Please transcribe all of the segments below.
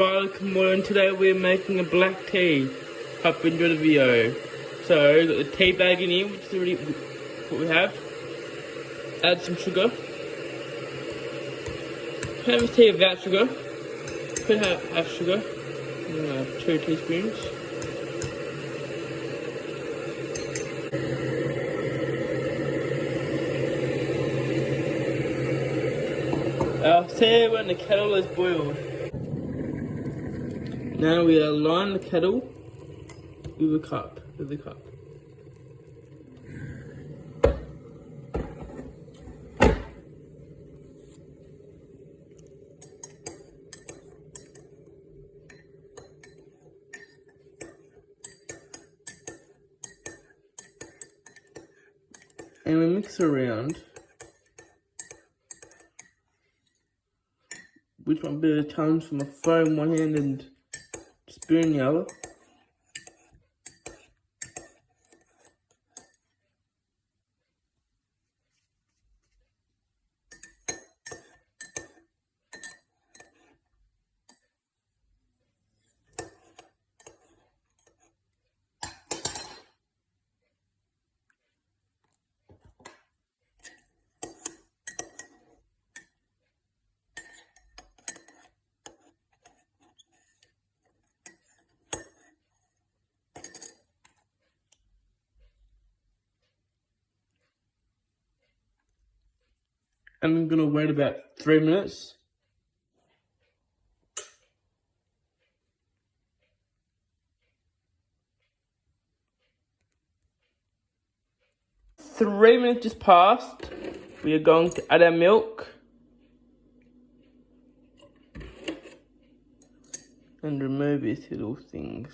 Welcome and today we're making a black tea. Hope you enjoy the video. So, got the tea bag in here, which is already what we have. Add some sugar. Have a tea without sugar. Could have sugar. 2 teaspoons. I'll see when the kettle is boiled. Now we align the kettle with a cup. And we mix around, which might be a challenge for my phone one hand and spoon the other. And I'm gonna wait about 3 minutes. Three minutes just passed. We are going to add our milk. And remove these little things.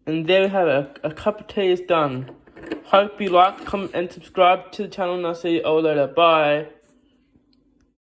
And there we have it, a cup of tea is done. Hope you like, comment and subscribe to the channel and I'll see you all later. Bye.